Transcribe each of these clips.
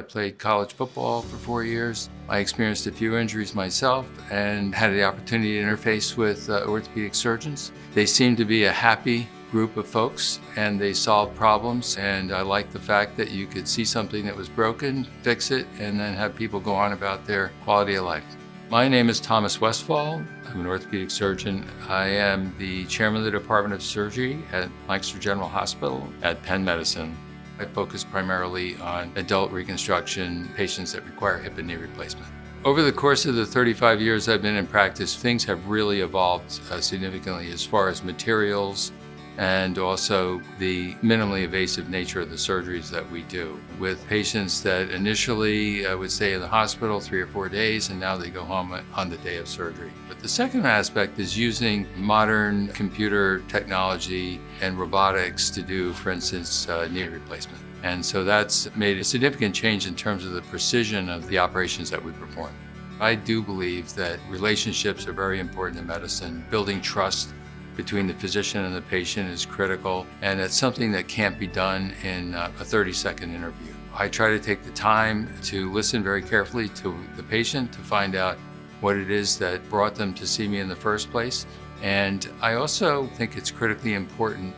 played college football for 4 years. I experienced a few injuries myself and had the opportunity to interface with orthopedic surgeons. They seem to be a happy group of folks and they solve problems, and I like the fact that you could see something that was broken, fix it, and then have people go on about their quality of life. My name is Thomas Westphal. I'm an orthopedic surgeon. I am the chairman of the Department of Surgery at Lancaster General Hospital at Penn Medicine. I focus primarily on adult reconstruction patients that require hip and knee replacement. Over the course of the 35 years I've been in practice, things have really evolved significantly as far as materials and also the minimally invasive nature of the surgeries that we do, with patients that initially would stay in the hospital 3 or 4 days, and now they go home on the day of surgery. But the second aspect is using modern computer technology and robotics to do, for instance, knee replacement. And so that's made a significant change in terms of the precision of the operations that we perform. I do believe that relationships are very important in medicine. Building trust between the physician and the patient is critical, and it's something that can't be done in a 30-second interview. I try to take the time to listen very carefully to the patient to find out what it is that brought them to see me in the first place. And I also think it's critically important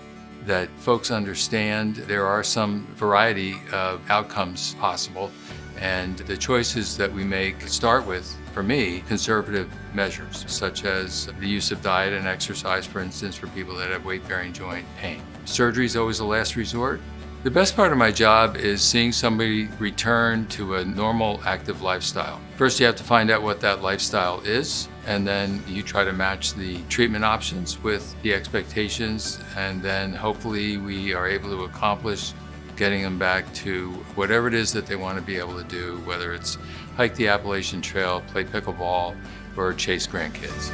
that folks understand there are some variety of outcomes possible, and the choices that we make start with, for me, conservative measures, such as the use of diet and exercise, for instance, for people that have weight-bearing joint pain. Surgery is always the last resort. The best part of my job is seeing somebody return to a normal, active lifestyle. First, you have to find out what that lifestyle is, and then you try to match the treatment options with the expectations, and then hopefully we are able to accomplish getting them back to whatever it is that they want to be able to do, whether it's hike the Appalachian Trail, play pickleball, or chase grandkids.